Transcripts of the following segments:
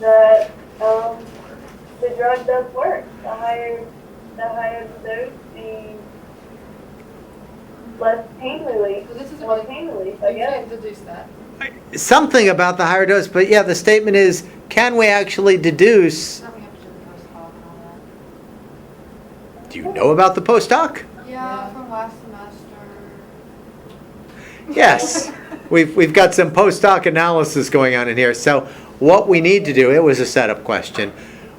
that the drug does work. The higher the dose, the less pain relief, So this is more really, pain relief, you I guess. can't deduce that. Something about the higher dose, but yeah, the statement is, can we actually deduce? Now we have to do the post hoc and all that. Do you know about the post hoc? Yeah, from last semester. Yes, we've got some post hoc analysis going on in here. So what we need to do, it was a setup question.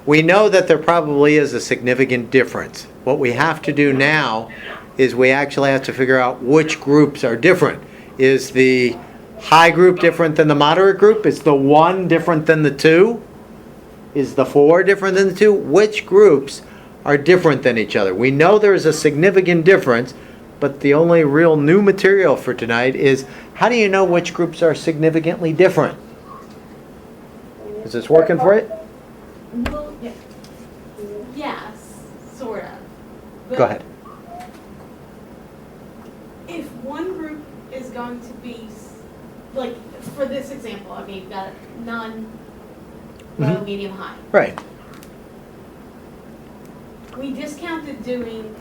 We know that there probably is a significant difference. What we have to do now is we actually have to figure out which groups are different. Is the high group different than the moderate group? Is the 1 different than the 2? Is the 4 different than the 2? Which groups are different than each other? We know there is a significant difference, but the only real new material for tonight is, how do you know which groups are significantly different? Is this working for you? Well, yeah. Yes, sort of. But Go ahead. if one group is going to be, like, for this example, okay, you've got none, low, Mhm. medium, high. Right. We discounted doing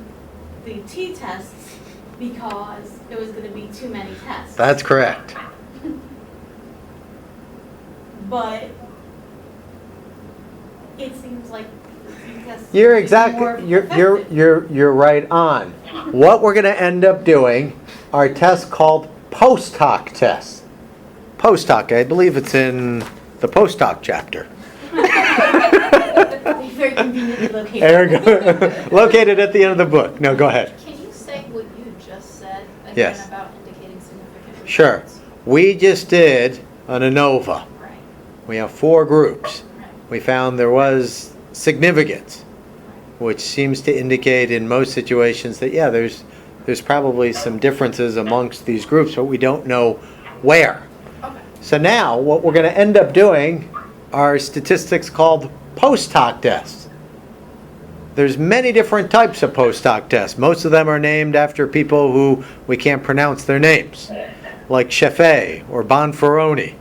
the t-tests because it was going to be too many tests. That's correct. But it seems like the t-tests You're would be more exactly, effective. you're right on. What we're going to end up doing are tests called post hoc tests. Post hoc, I believe it's in the post hoc chapter. They're very conveniently located. There we go. Located at the end of the book. No, go ahead. Can you say what you just said again Yes. about indicating significant Sure. results? We just did an ANOVA. Right. We have 4 groups. Right. We found there was significance, which seems to indicate in most situations that, yeah, there's probably some differences amongst these groups, but we don't know where. Okay. So now what we're going to end up doing are statistics called post hoc tests. There's many different types of post hoc tests. Most of them are named after people who we can't pronounce their names, like Sheffe or Bonferroni.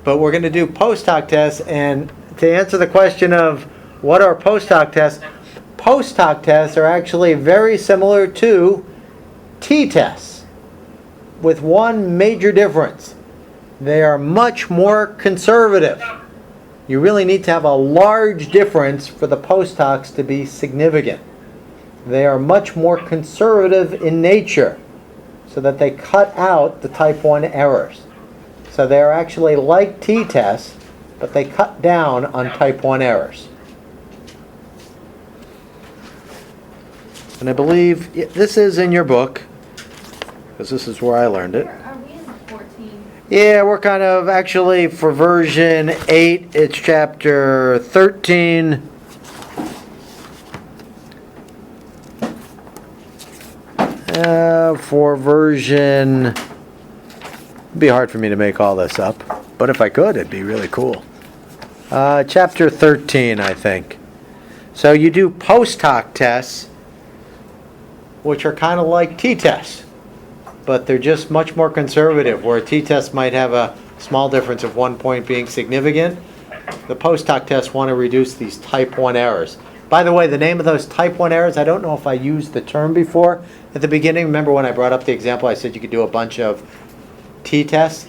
But we're going to do post hoc tests, and to answer the question of what are post hoc tests are actually very similar to t-tests, with one major difference. They are much more conservative. You really need to have a large difference for the post hocs to be significant. They are much more conservative in nature, so that they cut out the type 1 errors. So they're actually like t-tests, but they cut down on type 1 errors. And I believe this is in your book, because this is where I learned it. Are we in 14? Yeah, we're kind of actually for version 8, it's chapter 13. For version, it'd be hard for me to make all this up, but if I could, it'd be really cool. Chapter 13, I think. So you do post hoc tests, which are kind of like t-tests, but they're just much more conservative. Where a t-test might have a small difference of 1 point being significant, the post hoc tests want to reduce these type 1 errors. By the way, the name of those type 1 errors, I don't know if I used the term before at the beginning. Remember when I brought up the example, I said you could do a bunch of t-tests?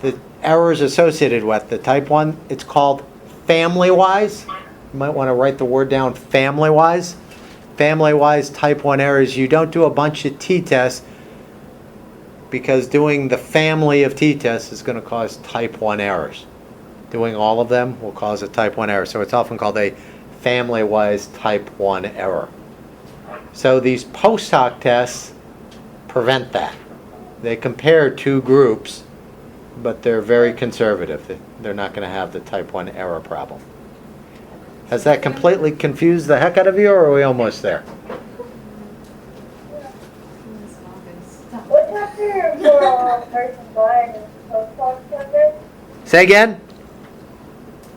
The errors associated with the type 1, it's called family-wise. You might want to write the word down, family-wise. Family-wise type 1 errors. You don't do a bunch of t-tests because doing the family of t-tests is going to cause type 1 errors. Doing all of them will cause a type 1 error. So it's often called a family-wise type 1 error. So these post hoc tests prevent that. They compare 2 groups, but they're very conservative. They're not going to have the type 1 error problem. Has that completely confused the heck out of you, or are we almost there? What chapter for person blind is post hoc chapter? Say again?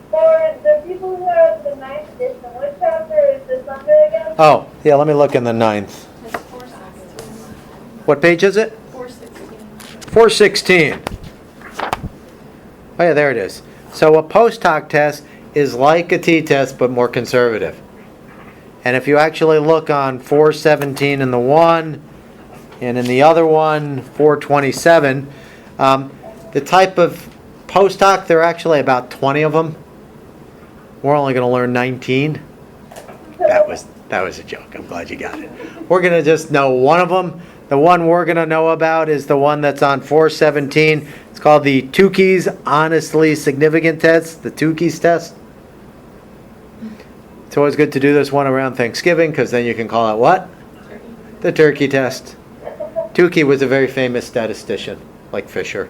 For the people who have the 9th edition, what chapter is this under again? Oh, yeah, let me look in the 9th. It's 416. What page is it? 416. 416. Oh yeah, there it is. So a post hoc test is like a t-test but more conservative. And if you actually look on 417 in the one, and in the other one, 427, the type of post hoc, there are actually about 20 of them. We're only going to learn 19. That was a joke. I'm glad you got it. We're going to just know one of them. The one we're going to know about is the one that's on 417. It's called the Tukey's Honestly Significant Test, the Tukey's test. It's always good to do this one around Thanksgiving because then you can call it what? Turkey. The turkey test. Tukey was a very famous statistician, like Fisher.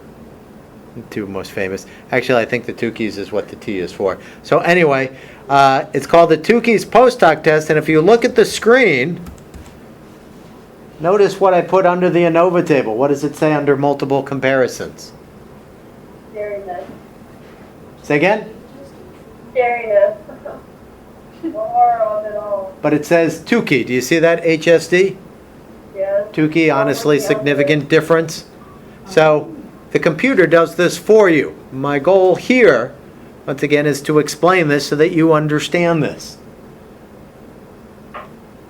The two most famous. Actually, I think the Tukey's is what the T is for. So anyway, it's called the Tukey's post hoc test, and if you look at the screen, notice what I put under the ANOVA table. What does it say under multiple comparisons? Scariness. Say again? Scariness. More of it all. But it says Tukey. Do you see that HSD? Yes. Tukey, honestly significant difference. So the computer does this for you. My goal here, once again, is to explain this so that you understand this.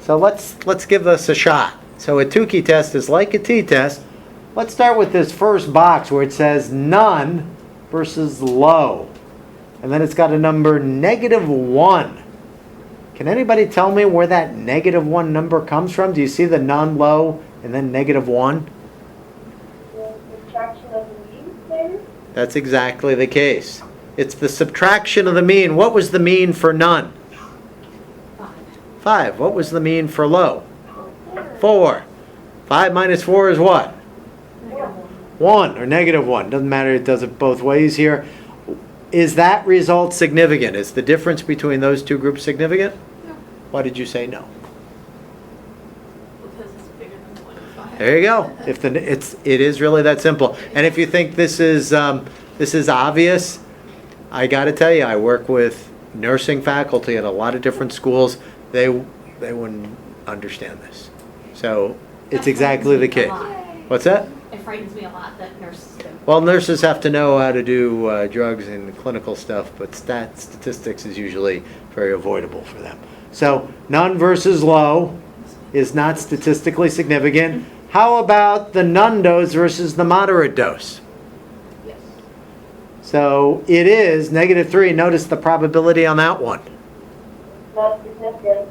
So let's give this a shot. So a Tukey test is like a t-test. Let's start with this first box where it says none versus low. And then it's got a number -1. Can anybody tell me where that -1 number comes from? Do you see the non-low and then -1? The subtraction of the mean, maybe? That's exactly the case. It's the subtraction of the mean. What was the mean for none? 5. What was the mean for low? 4. 5 minus 4 is what? 1 or -1. Doesn't matter, it does it both ways here. Is that result significant? Is the difference between those two groups significant? No. Why did you say no? Because it's bigger than 1.5. There you go. It is really that simple. And if you think this is obvious, I got to tell you, I work with nursing faculty at a lot of different schools. They wouldn't understand this. So it's That exactly the frightens case. me a lot. What's that? It frightens me a lot that nurses don't. Well, nurses have to know how to do drugs and clinical stuff, but statistics is usually very avoidable for them. So none versus low is not statistically significant. How about the none dose versus the moderate dose? Yes. So it is -3. Notice the probability on that one. Not significant.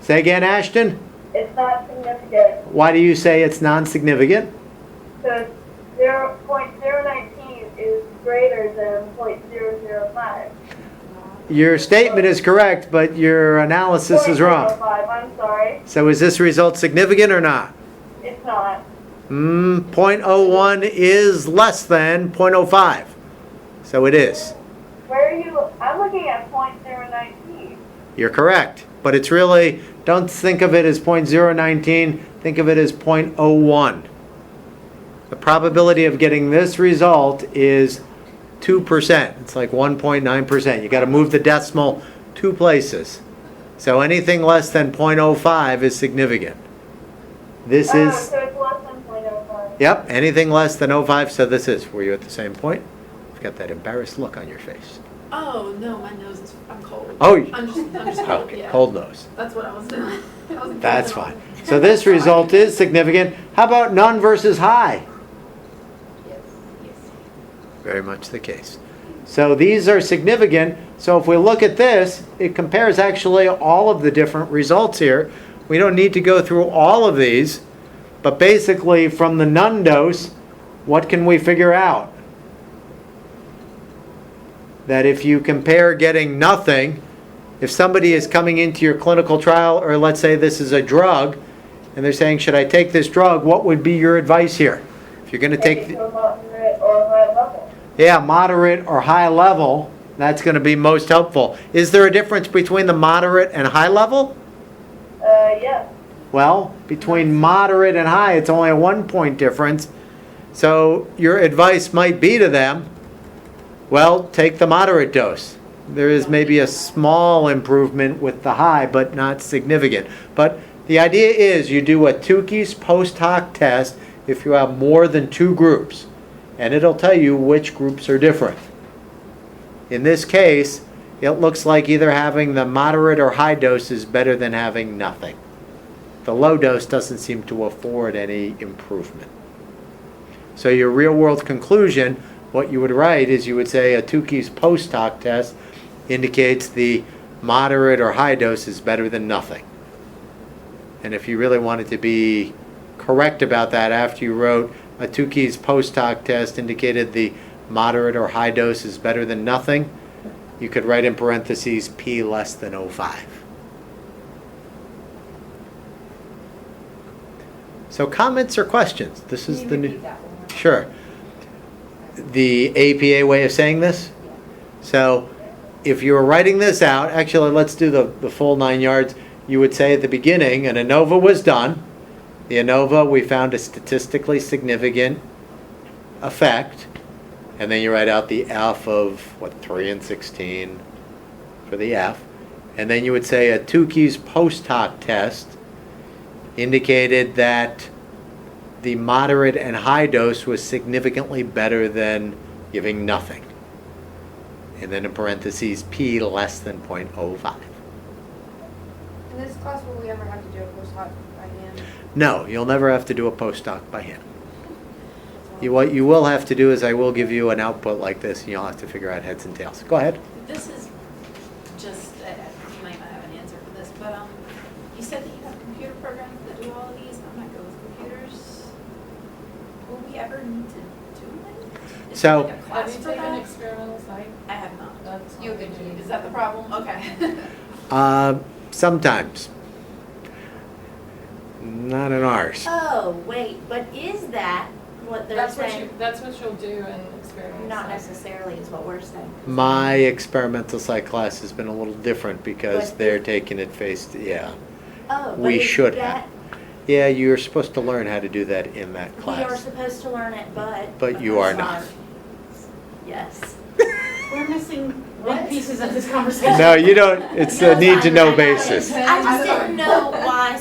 Say again, Ashton. It's not significant. Why do you say it's non-significant? So 0.019 is greater than 0.005. Your statement is correct, but your analysis is wrong. 0.05, I'm sorry. So is this result significant or not? It's not. 0.01 is less than 0.05. So it is. Where are you? I'm looking at 0.019. You're correct. But it's really, don't think of it as 0.019, think of it as 0.01. The probability of getting this result is 2%. It's like 1.9%. You got to move the decimal 2 places. So anything less than 0.05 is significant. This So is, it's less than 0.05. yep, anything less than 0.05, so this is. Were you at the same point? You've got that embarrassed look on your face. Oh, no, my nose is, I'm cold. Oh, I'm just cold, okay, yeah. cold nose. That's what I was doing. I wasn't That's cold at fine. all. So this result is significant. How about none versus high? Yes. Very much the case. So these are significant. So if we look at this, it compares actually all of the different results here. We don't need to go through all of these, but basically from the none dose, what can we figure out? That if you compare getting nothing, if somebody is coming into your clinical trial, or let's say this is a drug, and they're saying, should I take this drug, what would be your advice here? If you're going to take, Maybe to a moderate or high level. yeah, moderate or high level, that's going to be most helpful. Is there a difference between the moderate and high level? Yes. Well, between moderate and high, it's only a 1-point difference. So your advice might be to them, well, take the moderate dose. There is maybe a small improvement with the high, but not significant. But the idea is you do a Tukey's post hoc test if you have more than 2 groups. And it'll tell you which groups are different. In this case, it looks like either having the moderate or high dose is better than having nothing. The low dose doesn't seem to afford any improvement. So your real-world conclusion, what you would write is you would say a Tukey's post-hoc test indicates the moderate or high dose is better than nothing. And if you really wanted to be correct about that, after you wrote a Tukey's post-hoc test indicated the moderate or high dose is better than nothing, you could write in parentheses p less than 0.05. So comments or questions? This is the new. Sure. The APA way of saying this? So if you were writing this out, actually let's do the full 9 yards. You would say at the beginning, an ANOVA was done. The ANOVA, we found a statistically significant effect. And then you write out the F of, 3 and 16 for the F. And then you would say a Tukey's post-hoc test indicated that the moderate and high dose was significantly better than giving nothing. And then in parentheses, p less than 0.05. In this class, will we ever have to do a post-hoc by hand? No, you'll never have to do a post-hoc by hand. What you will have to do is I will give you an output like this, and you'll have to figure out heads and tails. Go ahead. This is just, you might not have an answer for this, but you said that you have computer programs that do all of these. I'm not good with computers. Will we ever need to do it? Is So- there like a class Have you for taken that? experimental psych? I have not. That's You have not- Is that the problem? Okay. Sometimes. Not in ours. Oh, wait, but is that what they're saying? That's what you'll do in experimental Not psych. necessarily is what we're saying. My experimental psych class has been a little different because But- they're taking it yeah. Oh, but We is should that- have. Yeah, you're supposed to learn how to do that in that We are class. supposed to learn it, but. But you are that's not. Yes. We're missing What? big pieces of this conversation. No, you don't, it's a need to know basis. I just didn't know why